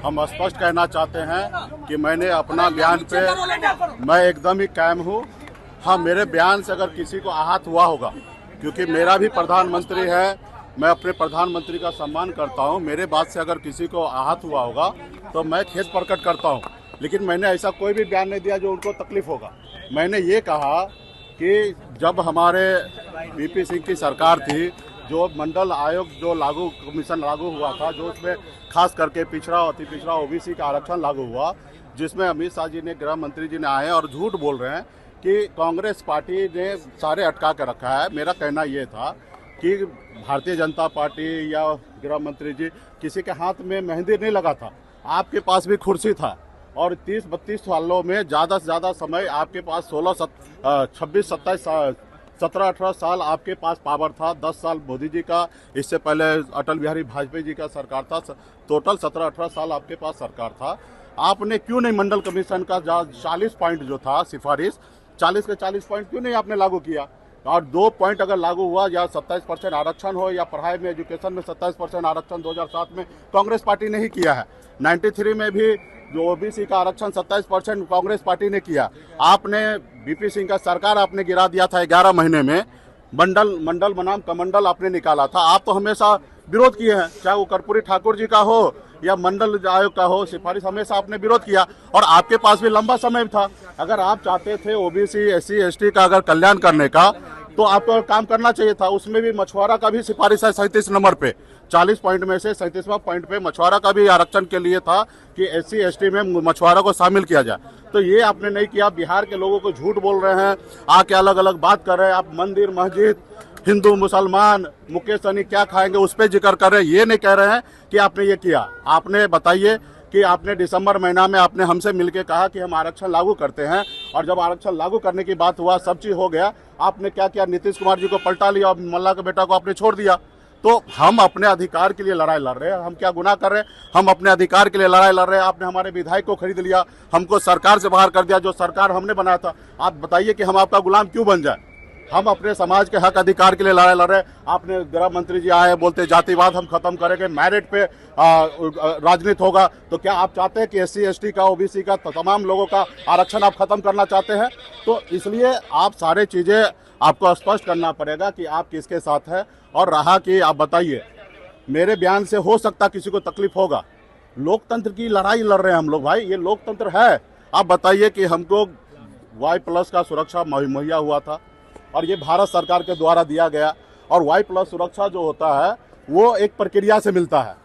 हम स्पष्ट कहना चाहते हैं कि मैंने अपना बयान पे मैं एकदम ही कायम हूँ। हाँ, मेरे बयान से अगर किसी को आहत हुआ होगा, क्योंकि मेरा भी प्रधानमंत्री है, मैं अपने प्रधानमंत्री का सम्मान करता हूँ, मेरे बात से अगर किसी को आहत हुआ होगा तो मैं खेद प्रकट करता हूँ। लेकिन मैंने ऐसा कोई भी बयान नहीं दिया जो उनको तकलीफ होगा। मैंने ये कहा कि जब हमारे वीपी सिंह की सरकार थी, जो मंडल आयोग जो लागू कमीशन लागू हुआ था, जो उसमें खास करके पिछड़ा और अति पिछड़ा ओबीसी का आरक्षण लागू हुआ, जिसमें अमित शाह जी ने, गृह मंत्री जी ने आए और झूठ बोल रहे हैं कि कांग्रेस पार्टी ने सारे अटका के रखा है। मेरा कहना ये था कि भारतीय जनता पार्टी या गृह मंत्री जी किसी के हाथ में मेहंदी नहीं लगा था। आपके पास भी कुर्सी था और 30-32 सालों में ज़्यादा से ज़्यादा समय आपके पास 17-18 साल आपके पास पावर था। 10 साल मोदी जी का, इससे पहले अटल बिहारी वाजपेयी जी का सरकार था। टोटल 17-18 साल आपके पास सरकार था। आपने क्यों नहीं मंडल कमीशन का 40 पॉइंट जो था सिफारिश, 40 के 40 पॉइंट क्यों नहीं आपने लागू किया? और 2 पॉइंट अगर लागू हुआ, या 27% आरक्षण हो, या पढ़ाई में, एजुकेशन में 27% आरक्षण 2007 में कांग्रेस पार्टी ने ही किया है। 93 में भी जो ओबीसी का आरक्षण 27% कांग्रेस पार्टी ने किया। आपने वीपी सिंह का सरकार आपने गिरा दिया था 11 महीने में। मंडल बनाम कमंडल आपने निकाला था। आप तो हमेशा विरोध किए हैं, चाहे वो कर्पूरी ठाकुर जी का हो या मंडल आयोग का हो, सिफारिश हमेशा आपने विरोध किया। और आपके पास भी लंबा समय था। अगर आप चाहते थे ओबीसी SC ST का अगर कल्याण करने का, तो आपको काम करना चाहिए था। उसमें भी मछुआरा का भी सिफारिश है 37 नंबर पे, 40 पॉइंट में से 37वां पॉइंट पे मछुआरा का भी आरक्षण के लिए था कि SC ST में मछुआरा को शामिल किया जाए। तो ये आपने नहीं किया। बिहार के लोगों को झूठ बोल रहे हैं, आके अलग अलग बात कर रहे हैं। आप मंदिर, मस्जिद, हिंदू, मुसलमान, मुकेश सहनी क्या खाएंगे उस पर जिक्र कर रहे हैं। ये नहीं कह रहे हैं कि आपने ये किया। आपने बताइए कि आपने दिसंबर महीना में आपने हमसे मिलके कहा कि हम आरक्षण लागू करते हैं, और जब आरक्षण लागू करने की बात हुआ, सब चीज हो गया, आपने क्या किया? नीतीश कुमार जी को पलटा लिया और मल्ला के बेटा को आपने छोड़ दिया। तो हम अपने अधिकार के लिए लड़ाई लड़ रहे हैं। हम क्या गुनाह कर रहे हैं? हम अपने अधिकार के लिए लड़ाई लड़ रहे हैं। आपने हमारे विधायक को खरीद लिया, हमको सरकार से बाहर कर दिया, जो सरकार हमने बनाया था। आप बताइए कि हम आपका गुलाम क्यों बन जाए? हम अपने समाज के हक अधिकार के लिए लड़ाई लड़ रहे हैं। आपने गृह मंत्री जी आए, बोलते जातिवाद हम खत्म करेंगे, मेरिट पे राजनीति होगा। तो क्या आप चाहते हैं कि SC ST का, ओबीसी का, तमाम लोगों का आरक्षण आप खत्म करना चाहते हैं? तो इसलिए आप सारे चीजें आपको स्पष्ट करना पड़ेगा कि आप किसके साथ है। और रहा कि आप बताइए, मेरे बयान से हो सकता किसी को तकलीफ होगा। लोकतंत्र की लड़ाई लड़ रहे हैं हम लोग भाई, ये लोकतंत्र है। आप बताइए कि हमको Y+ का सुरक्षा मुहैया हुआ था और ये भारत सरकार के द्वारा दिया गया। और Y+ सुरक्षा जो होता है वो एक प्रक्रिया से मिलता है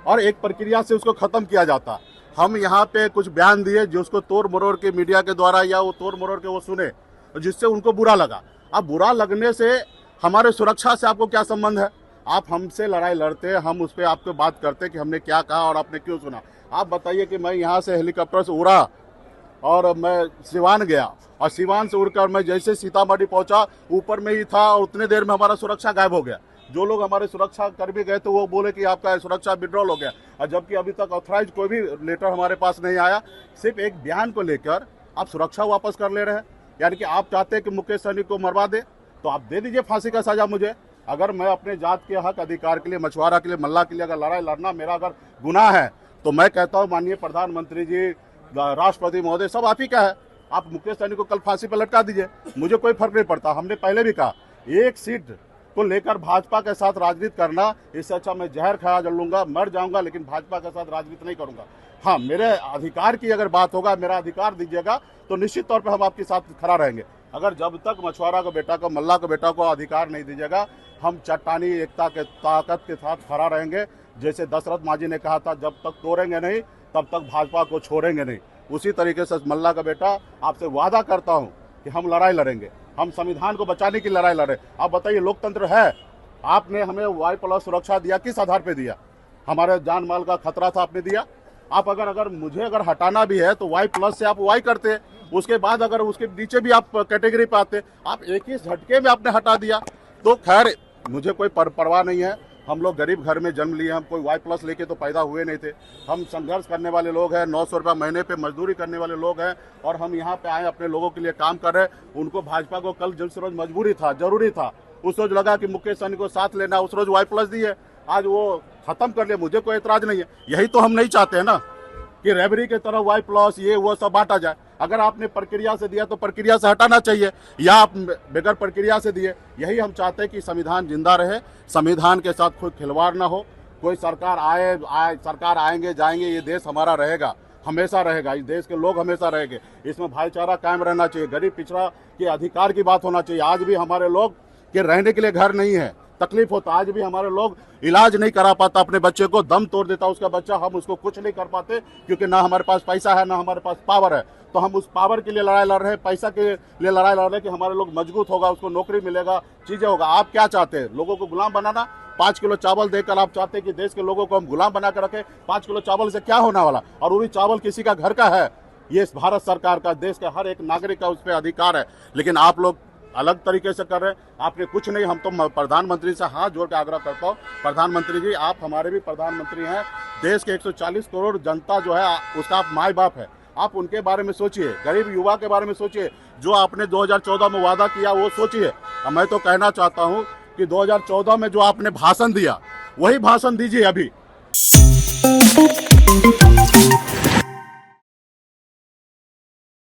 और एक प्रक्रिया से उसको खत्म किया जाता है। हम यहाँ पे कुछ बयान दिए जो उसको तोड़ मरोड़ के मीडिया के द्वारा, या वो तोड़ मरोड़ के वो सुने, जिससे उनको बुरा लगा। अब बुरा लगने से हमारे सुरक्षा से आपको क्या संबंध है? आप हमसे लड़ाई लड़ते, हम उस पर आपको बात करते कि हमने क्या कहा और आपने क्यों सुना। आप बताइए कि मैं यहाँ से हेलीकॉप्टर से उड़ा और मैं सिवान गया, और सिवान से उड़कर मैं जैसे सीतामढ़ी पहुंचा, ऊपर में ही था, और उतने देर में हमारा सुरक्षा गायब हो गया। जो लोग हमारे सुरक्षा कर्मी गए तो वो बोले कि आपका सुरक्षा विड्रॉल हो गया, और जबकि अभी तक ऑथराइज कोई भी लेटर हमारे पास नहीं आया। सिर्फ एक बयान को लेकर आप सुरक्षा वापस कर ले रहे हैं। यानी कि आप चाहते हैं कि मुकेश सहनी को मरवा दे, तो आप दे दीजिए फांसी का सजा मुझे। अगर मैं अपने जात के हक अधिकार के लिए, मछुआरा के लिए, मल्ला के लिए अगर लड़ाई लड़ना मेरा अगर गुनाह है, तो मैं कहता हूँ माननीय प्रधानमंत्री जी, राष्ट्रपति महोदय, सब आप ही का है। आप मुकेश सहनी को कल फांसी पर लटका दीजिए, मुझे कोई फर्क नहीं पड़ता। हमने पहले भी कहा, एक सीट को लेकर भाजपा के साथ राजनीति करना, इससे अच्छा मैं जहर खा लूंगा, मर जाऊंगा, लेकिन भाजपा के साथ राजनीति नहीं करूंगा। हाँ, मेरे अधिकार की अगर बात होगा, मेरा अधिकार दीजिएगा, तो निश्चित तौर पर हम आपके साथ खड़ा रहेंगे। अगर जब तक मछुआरा को बेटा को, मल्ला को बेटा को अधिकार नहीं दीजिएगा, हम चट्टानी एकता के ताकत के साथ खड़ा रहेंगे। जैसे दशरथ मांझी ने कहा था, जब तक तोड़ेंगे नहीं तब तक भाजपा को छोड़ेंगे नहीं। उसी तरीके से मल्ला का बेटा, आपसे वादा करता हूं कि हम लड़ाई लड़ेंगे, हम संविधान को बचाने की लड़ाई लड़े। आप बताइए, लोकतंत्र है। आपने हमें Y+ सुरक्षा दिया, किस आधार पे दिया? हमारे जान माल का खतरा था, आपने दिया। आप अगर मुझे अगर हटाना भी है तो Y+ से आप Y करते, उसके बाद अगर उसके नीचे भी आप कैटेगरी पे आते, आप एक ही झटके में आपने हटा दिया। तो खैर, मुझे कोई परवाह नहीं है। हम लोग गरीब घर में जन्म लिए, हम कोई Y+ लेके तो पैदा हुए नहीं थे। हम संघर्ष करने वाले लोग हैं, 900 रुपये महीने पे मजदूरी करने वाले लोग हैं, और हम यहाँ पे आए अपने लोगों के लिए काम कर रहे हैं। उनको भाजपा को कल जिस रोज मजबूरी था, जरूरी था, उस रोज लगा कि मुकेश सहनी को साथ लेना, उस रोज Y+ दी है, आज वो खत्म कर लिया, मुझे कोई एतराज नहीं है। यही तो हम नहीं चाहते हैं ना। कि रेबरी के तरह वाई प्लस ये वो सब बांटा जाए। अगर आपने प्रक्रिया से दिया तो प्रक्रिया से हटाना चाहिए, या आप बगैर प्रक्रिया से दिए। यही हम चाहते हैं कि संविधान जिंदा रहे, संविधान के साथ कोई खिलवाड़ ना हो। कोई सरकार सरकार आएंगे जाएंगे, ये देश हमारा रहेगा, हमेशा रहेगा। इस देश के लोग हमेशा रहेंगे। इसमें भाईचारा कायम रहना चाहिए। गरीब पिछड़ा के अधिकार की बात होना चाहिए। आज भी हमारे लोग के रहने के लिए घर नहीं है, तकलीफ होता। आज भी हमारे लोग इलाज नहीं करा पाता, अपने बच्चे को दम तोड़ देता उसका बच्चा, हम उसको कुछ नहीं कर पाते क्योंकि ना हमारे पास पैसा है, ना हमारे पास पावर है। तो हम उस पावर के लिए लड़ाई लड़ रहे हैं, पैसा के लिए लड़ाई लड़ रहे हैं कि हमारे लोग मजबूत होगा, उसको नौकरी मिलेगा, चीजें होगा। आप क्या चाहते हैं? लोगों को गुलाम बनाना? 5 किलो चावल देकर आप चाहते हैं कि देश के लोगों को हम गुलाम बना कर रखें? 5 किलो चावल से क्या होने वाला? और वही चावल किसी का घर का है? ये भारत सरकार का, देश के हर एक नागरिक का उस पर अधिकार है। लेकिन आप लोग अलग तरीके से कर रहे हैं। आपने कुछ नहीं। हम तो प्रधानमंत्री से हाथ जोड़ के आग्रह करता हूँ, प्रधानमंत्री जी आप हमारे भी प्रधानमंत्री हैं। देश के 140 करोड़ जनता जो है उसका आप माई बाप है। आप उनके बारे में सोचिए, गरीब युवा के बारे में सोचिए। जो आपने 2014 में वादा किया वो सोचिए। मैं तो कहना चाहता हूँ कि 2014 में जो आपने भाषण दिया वही भाषण दीजिए अभी।